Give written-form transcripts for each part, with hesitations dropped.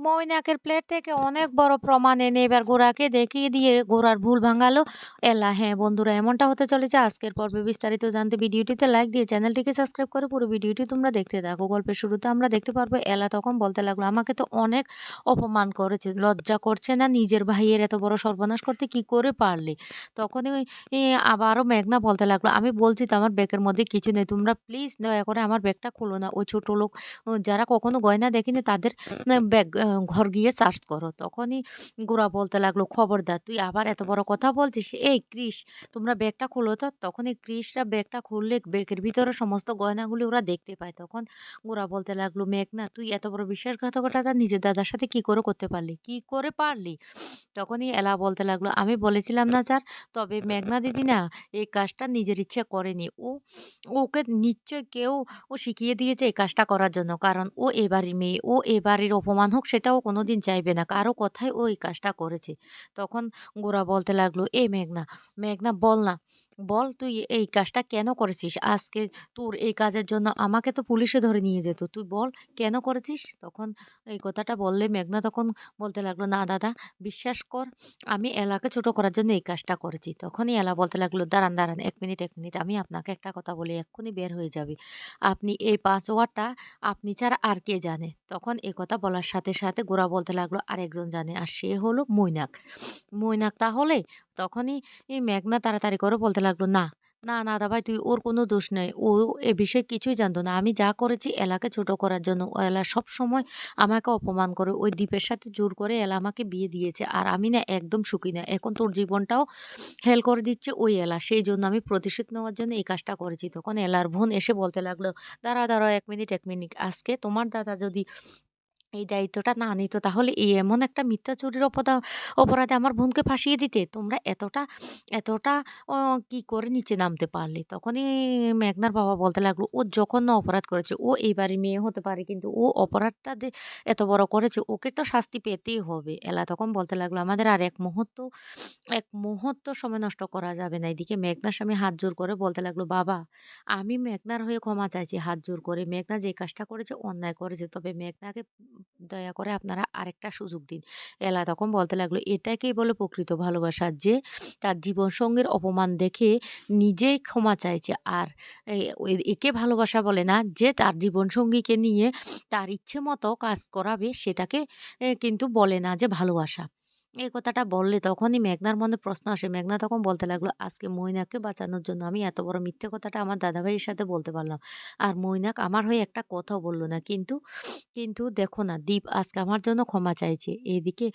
মৈনাকের plate থেকে অনেক বড় প্রমাণ এনে এবার গোরাকে দেখিয়ে দিয়ে গোরার ভুল ভাঙালো এলা। হ্যাঁ বন্ধুরা, এমনটা হতে চলেছে আজকের পর্বে। বিস্তারিত জানতে ভিডিওটিতে লাইক দিয়ে চ্যানেলটিকে সাবস্ক্রাইব করে পুরো ভিডিওটি তোমরা দেখতে থাকো। গল্পের শুরুতে আমরা দেখতে পারবো এলা তখন বলতে লাগলো, আমাকে তো অনেক অপমান করেছে, লজ্জা করছে না নিজের ভাইয়ের এত বড় সর্বনাশ করতে, কি করে পারলে? তখনই আবারও মেঘনা বলতে লাগলো, আমি বলছি তো আমার ব্যাগের মধ্যে কিছু নেই, তোমরা প্লিজ দয়া করে আমার ব্যাগটা খুলো না। ওই ছোট লোক যারা কখনো গয়না দেখেনি তাদের ব্যাগ ঘর গিয়ে সার্চ করো। তখনই গোরা বলতে লাগলো, খবরদার তুই আবার এত বড় কথা বলছিস? এই কৃষ, তোমরা ব্যাগটা খোলো তো। তখনই কৃষরা ব্যাগটা খুললে ব্যাগের ভিতরে সমস্ত গয়নাগুলি ওরা দেখতে পায়। তখন গোরা বলতে লাগলো, মেঘনা তুই এত বড় বিশ্বাসঘাতকতাটা নিজের দাদার সাথে কি করে করতে পারলি, কি করে পারলি? তখনই এলা বলতে লাগলো, আমি বলেছিলাম না স্যার? তবে মেঘনা দিদি না এই কাজটা নিজের ইচ্ছে করেনি। ওকে নিশ্চয় কেউ শিখিয়ে দিয়েছে এই কাজটা করার জন্য। কারণ ও এ বাড়ির মেয়ে। ও এ বাড়ির অপমান হোক সেটা ও কোনোদিন চাইবে না। কারো কথায় ও এই কাজটা করেছে। তখন গোরা বলতে লাগলো, এ মেঘনা, মেঘনা বল না। বল তুই এই কাজটা কেন করেছিস? আজকে তোর এই কাজের জন্য আমাকে তো পুলিশে ধরে নিয়ে যেত। তুই বল কেন করেছিস? তখন এই কথাটা বললে মেঘনা তখন বলতে লাগলো, না দাদা, বিশ্বাস কর, আমি এলাকে ছোট করার জন্য এই কাজটা করেছি। তখনই এলা বলতে লাগলো, দাঁড়ান, দাঁড়ান, ১ মিনিট, ১ মিনিট। আমি আপনাকে একটা কথা বলি, এক্ষুনি বের হয়ে যাবে। আপনি এই পাসওয়ার্ডটা আপনি ছাড়া আর কে জানে? তখন এ কথা বলার সাথে, সাথে গোরা বলতে লাগলো, আরেকজন জানে, আর সে হলো মৈনাক। মৈনাক তাহলে? তখনই মেঘনা তাড়াতাড়ি করে বলতে লাগলো, না, না, না দাদাভাই, তুই ওর কোনো দোষ নেই। ও এ বিষয়ে কিছুই জানতো না। আমি যা করেছি এলাকে ছোট করার জন্য। ও এলা সবসময় আমাকে অপমান করে। ওই দীপের সাথে জোর করে এলা আমাকে বিয়ে দিয়েছে। আর আমি না একদম সুখী না। এখন তোর জীবনটাও হেল করে দিচ্ছে ওই এলা। সেইজন্য আমি প্রতিশোধ নেওয়ার জন্য এই কাজটা করেছি। তখন এলার বোন এসে বলতে লাগলো, দাঁড়াও, দাঁড়াও, ১ মিনিট, ১ মিনিট। আজকে তোমার দাদা যদি এই দায়িত্বটা না নিত তাহলে এমন একটা মিথ্যা চুরির অপরাধে আমার বোনকে ফাঁসিয়ে দিতে। তোমরা এতটা অ কি করে নিচে নামতে পারলে? তখনই মেঘনার বাবা বলতে লাগলো, ও জঘন্য অপরাধ করেছে। ও এই বাড়ির মেয়ে হতে পারে কিন্তু ও অপরাধটা যে এত বড় করেছে ওকে তো শাস্তি পেতেই হবে। এলা তখন বলতে লাগলো, আমাদের আর ১ মুহূর্ত সময় নষ্ট করা যাবে না। এদিকে মেঘনার স্বামী হাত জোড় করে বলতে লাগলো, বাবা, আমি মেঘনার হয়ে ক্ষমা চাইছি হাত জোড় করে। মেঘনা যে কাজটা করেছে অন্যায় করেছে। তবে মেঘনাকে দয়া করে আপনারা আরেকটা সুযোগ দিন। এলা তখন বলতে লাগলো, এটাকেই বলে প্রকৃত ভালোবাসা, যে তার জীবনসঙ্গীর অপমান দেখে নিজেই ক্ষমা চাইছে। আর এ একে ভালোবাসা বলে না, যে তার জীবনসঙ্গীকে নিয়ে তার ইচ্ছে মতো কাজ করাবে সেটাকে কিন্তু বলে না যে ভালোবাসা। এই কথাটা বললে তখনই মেঘনার মনে প্রশ্ন আসে। মেঘনা তখন বলতে লাগলো, আজকে মৈনাককে বাঁচানোর জন্য আমি এত বড় মিথ্যে কথাটা আমার দাদাভাইয়ের সাথে বলতে পারলাম। আর মৈনাক আমার হয়ে একটা কথাও বলল না। কিন্তু দেখো না, দীপ আজকে আমার জন্য ক্ষমা চাইছে। এদিকে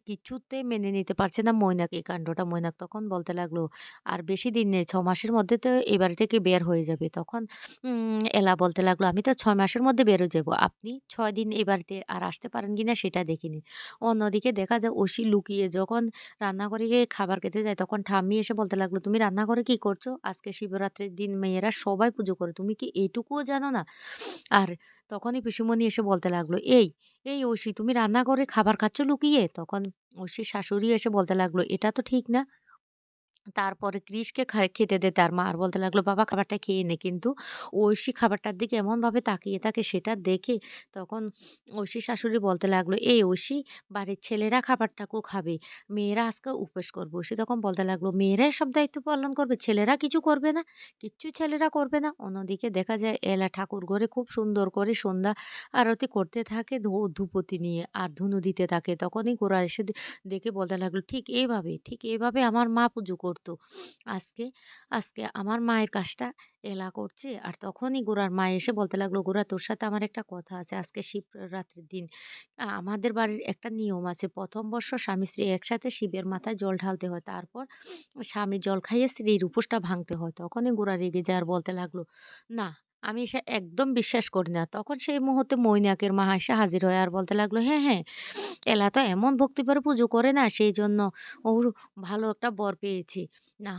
কিছুতেই মেনে নিতে পারছে না মৈনাক এই কাণ্ডটা। মৈনাক তখন বলতে লাগলো, আর বেশি দিন নেই, ৬ মাসের মধ্যে তো এ বাড়ি থেকে বের হয়ে যাবে। তখন এলা বলতে লাগলো, আমি তো ৬ মাসের মধ্যে বের হয়ে যাব। আপনি ৬ দিন এ বাড়িতে আর আসতে পারেন কিনা সেটা দেখে নিন। অন্যদিকে দেখা যায় অসি লুকিয়ে যখন রান্নাঘরে গিয়ে খাবার খেতে যায় তখন ঠাম্মি এসে বলতে লাগলো, তুমি রান্নাঘরে কি করছো? আজকে শিবরাত্রির দিন মেয়েরা সবাই পুজো করে। তুমি কি এইটুকুও জানো না? আর তখনই পিসিমণি এসে বলতে লাগলো, এই ঐশী, তুমি রান্নাঘরে খাবার খাচ্ছ লুকিয়ে? তখন ঐশীর শাশুড়ি এসে বলতে লাগলো, এটা তো ঠিক না। তারপরে কৃষকে খেতে দে তার মা। আর বলতে লাগলো, বাবা খাবারটা খেয়ে নে। কিন্তু ঐশী খাবারটার দিকে এমনভাবে তাকিয়ে থাকে সেটা দেখে তখন ঐশীর শাশুড়ি বলতে লাগলো, এই ঐশী, বাড়ির ছেলেরা খাবারটাকেও খাবে। মেয়েরা আজকে উপোস করবে। ঐশী তখন বলতে লাগলো, মেয়েরা এসব দায়িত্ব পালন করবে? ছেলেরা কিছু করবে না? কিচ্ছু ছেলেরা করবে না। অন্যদিকে দেখা যায় এলা ঠাকুর ঘরে খুব সুন্দর করে সন্ধ্যা আরতি করতে থাকে ধূপতি নিয়ে আর ধুনো দিতে থাকে। তখনই গোরা এসে দেখে বলতে লাগলো, ঠিক এইভাবে আমার মা পুজো করতো। আজকে আজকে আমার মায়ের কাজটা এলা করছে। আর তখনই গোরার মা এসে বলতে লাগলো, গোরা, তোর সাথে আমার একটা কথা আছে। আজকে শিবরাত্রির দিন। আমাদের বাড়ির একটা নিয়ম আছে। ১ম বর্ষ স্বামী-স্ত্রী একসাথে শিবের মাথায় জল ঢালতে হয়। তারপর স্বামী জল খাইয়ে স্ত্রীর উপোসটা ভাঙতে হয়। তখনই গোরা রেগে যায় আর বলতে লাগলো, না, আমি এসে একদম বিশ্বাস করি না। তখন সেই মুহূর্তে মৈনাকের মা এসে হাজির হয় আর বলতে লাগলো, হ্যাঁ, হ্যাঁ, এলা তো এমন ভক্তিভরে পুজো করে না, সেইজন্য ওর ভালো একটা বর পেয়েছে। না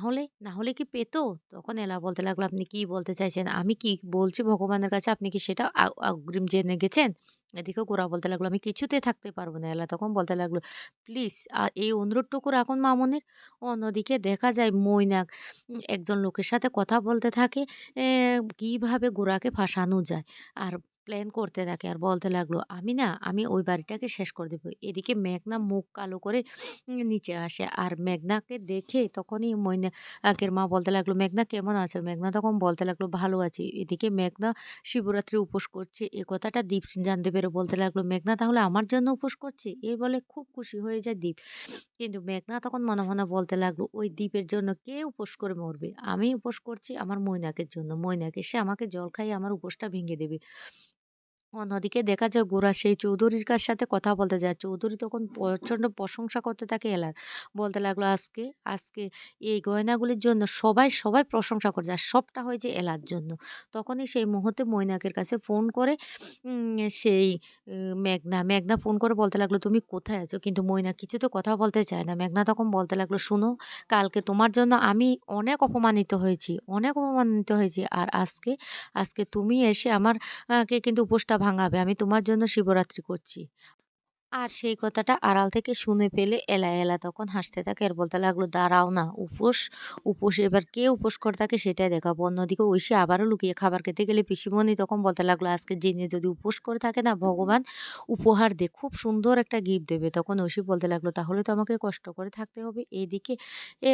হলে কি পেত? তখন এলা বলতে লাগলো, আপনি কি বলতে চাইছেন? আমি কি বলছি ভগবানের কাছে আপনি কি সেটা অগ্রিম জেনে গেছেন? এদিকে গোরা বলতে লাগলো, আমি কিছুতেই থাকতে পারব না। এলা তখন বলতে লাগলো, প্লিজ এই অনুরোধটুকু রাখুন মামুনির। অন্যদিকে দেখা যায় মৈনাক একজন লোকের সাথে কথা বলতে থাকে কিভাবে গোরাকে ফাঁসানো যায়। আর প্ল্যান করতে থাকে আর বলতে লাগলো, আমি ওই বাড়িটাকে শেষ করে দেবো।" এদিকে মেঘনা মুখ কালো করে নিচে আসে। আর মেঘনাকে দেখে তখনই মৈনাকের মা বলতে লাগলো, "মেঘনা কেমন আছো?" মেঘনা তখন বলতে লাগলো, "ভালো আছি।" এদিকে মেঘনা শিবরাত্রি উপোস করছে এ কথাটা দীপ জানতে পেরে বলতে লাগলো, "মেঘনা তাহলে আমার জন্য উপোস করছে?" এই বলে খুব খুশি হয়ে যায় দীপ। কিন্তু মেঘনা তখন মনে, মনে বলতে লাগলো, "ওই দ্বীপের জন্য কে উপোস করে মরবে? আমি উপোস করছি আমার মৈনাকের জন্য। মৈনাক এসে আমাকে জল খাইয়ে আমার উপোসটা ভেঙে দেবে।" অন্যদিকে দেখা যায় গোরা সেই চৌধুরীর সাথে কথা বলতে যায়। চৌধুরী তখন প্রচন্ড প্রশংসা করতে থাকে এলার। বলতে লাগলো, আজকে এই গয়নাগুলির জন্য সবাই প্রশংসা করেছে। আর সবটা হয়েছে এলার জন্য।" তখনই সেই মুহূর্তে মৈনাকের কাছে ফোন করে সেই মেঘনা ফোন করে বলতে লাগলো, "তুমি কোথায় আছো?" কিন্তু মৈনাক কিছুতে কথা বলতে চায় না। মেঘনা তখন বলতে লাগলো, "শোনো, কালকে তোমার জন্য আমি অনেক অপমানিত হয়েছি। আর আজকে তুমি এসে আমার কে কিন্তু উপোসটা ভাঙাবে। আমি তোমার জন্য শিবরাত্রি করছি।" আর সেই কথাটা আড়াল থেকে শুনে পেলে এলা তখন হাসতে থাকে আর বলতে লাগলো, "দাঁড়াও না, উপোস এবার কে উপোস করে থাকে সেটাই দেখাবো।" অন্যদিকে ঐশী আবারও লুকিয়ে খাবার খেতে গেলে পিসিমণি তখন বলতে লাগলো, "আজকে জেনে যদি উপোস করে থাকে না, ভগবান উপহার দিয়ে খুব সুন্দর একটা গিফট দেবে।" তখন ঐশী বলতে লাগলো, "তাহলে তো আমাকে কষ্ট করে থাকতে হবে।" এইদিকে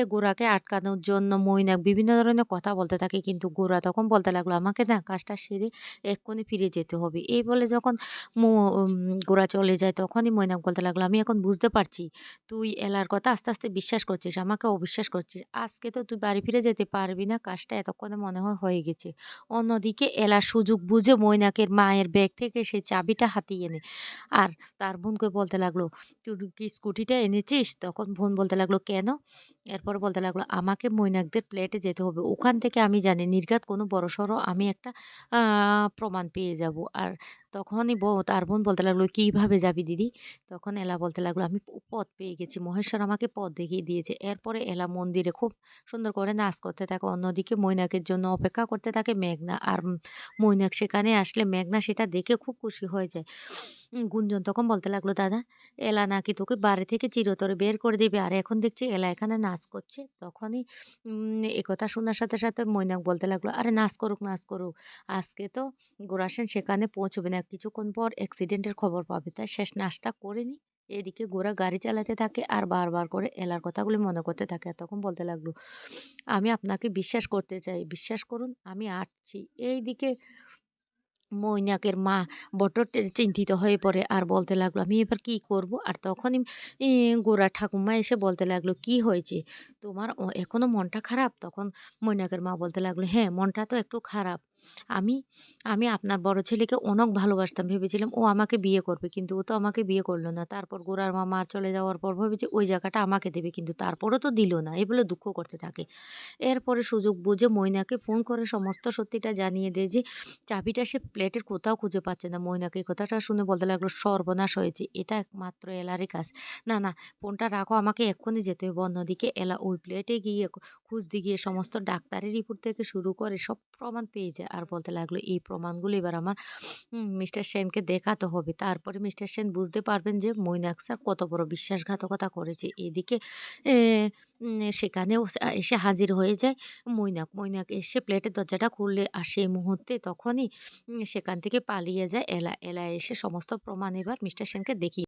গোরাকে আটকানোর জন্য মৈনাক বিভিন্ন ধরনের কথা বলতে থাকে। কিন্তু গোরা তখন বলতে লাগলো, "আমাকে না কাজটা সেরে এক্ষুনি ফিরে যেতে হবে।" এই বলে যখন মো উম গোরা চলে যায় তখনই মৈনাক বলতে লাগলো, "আমি এখন বুঝতে পারছি তুই এলার কথা আস্তে, আস্তে বিশ্বাস করছিস, আমাকে অবিশ্বাস করছিস। আজকে তো তুই বাড়ি ফিরে যেতে পারবি না। কাজটা এতক্ষণে মনে হয় হয়ে গেছে।" অন্যদিকে এলা সুযোগ বুঝে মৈনাকের মায়ের ব্যাগ থেকে সেই চাবিটা হাতিয়ে নেয়। আর তার বোনকে বলতে লাগলো, "তুই কি স্কুটিটা এনেছিস?" তখন বোন বলতে লাগলো, "কেন?" এরপর বলতে লাগলো, "আমাকে মৈনাকদের ফ্ল্যাটে যেতে হবে। ওখান থেকে আমি জানি নির্ঘাত কোনো বড়সড় আমি একটা আ প্রমাণ পেয়ে যাবো।" আর তখনই তার বোন বলতে লাগলো, "কিভাবে যাবি দিদি?" তখন এলা বলতে লাগলো, "আমি পথ পেয়ে গেছি। মহেশ্বর আমাকে পথ দেখিয়ে দিয়েছে।" এরপরে এলা মন্দিরে খুব সুন্দর করে নাচ করতে থাকে। অন্যদিকে মৈনাকের জন্য অপেক্ষা করতে থাকে মেঘনা। আর মৈনাক সেখানে আসলে মেঘনা সেটা দেখে খুব খুশি হয়ে যায়। গুঞ্জন তখন বলতে লাগলো, "দাদা, এলা নাকি তোকে বাড়ি থেকে চিরতরে বের করে দিবে। আর এখন দেখছি এলা এখানে নাচ করছে।" তখনই একথা শোনার সাথে, সাথে মৈনাক বলতে লাগলো, "আরে নাচ করুক, নাচ করুক। আজকে তো গোরাসেন সেখানে পৌঁছবে না। কিছুক্ষণ পর অ্যাক্সিডেন্টের খবর পাবে। তাই শেষ নাচটা করে নিই।" এদিকে গোরা গাড়ি চালাতে থাকে আর বারবার করে এলার কথাগুলি মনে করতে থাকে। আর তখন বলতে লাগলো, "আমি আপনাকে বিশ্বাস করতে চাই। বিশ্বাস করুন আমি আসছি।" এইদিকে মৈনাকের মা বড্ড চিন্তিত হয়ে পড়ে আর বলতে লাগলো, "আমি এবার কি করব?" আর তখনই গোরা ঠাকুমা এসে বলতে লাগলো, "কি হয়েছে? তোমার এখনো মনটা খারাপ?" তখন মৈনাকের মা বলতে লাগলো, "হ্যাঁ, মনটা তো একটু খারাপ। আমি আমি আপনার বড় ছেলেকে অনেক ভালোবাসতাম। ভেবেছিলাম ও আমাকে বিয়ে করবে। কিন্তু ও তো আমাকে বিয়ে করল না। তারপর গোরার মা চলে যাওয়ার পর ভেবেছি ওই জায়গাটা আমাকে দেবে। কিন্তু তারপরও তো দিল না।" এই বলে দুঃখ করতে থাকে। এরপরে সুযোগ বুঝে মৈনাকে ফোন করে সমস্ত সত্যিটা জানিয়ে দেয় যে চাবিটা সে প্লেটের কোথাও খুঁজে পাচ্ছে না। মৈনাক এই কথাটা শুনে বলতে লাগলো, "সর্বনাশ হয়েছে। এটা একমাত্র এলারই কাজ। না, না, ফোনটা রাখো, আমাকে এক্ষুনি যেতে হবে।" অন্যদিকে এলা ওই প্লেটে গিয়ে খুঁজতে গিয়ে সমস্ত ডাক্তারি রিপোর্ট থেকে শুরু করে সব প্রমাণ পেয়ে যায়। আর বলতে লাগলো, "এই প্রমাণগুলো এবার আমার মিস্টার সেনকে দেখাতে হবে। তারপরে মিস্টার সেন বুঝতে পারবেন যে মৈনাক স্যার কত বড় বিশ্বাসঘাতকতা করেছে।" এদিকে এ সেখানেও এসে হাজির হয়ে যায় মৈনাক এসে প্লেটের দরজাটা খুললে আর সেই মুহূর্তে তখনই সেখান থেকে পালিয়ে যায় এলা এসে সমস্ত প্রমাণ এবার মিস্টার সেনকে দেখিয়ে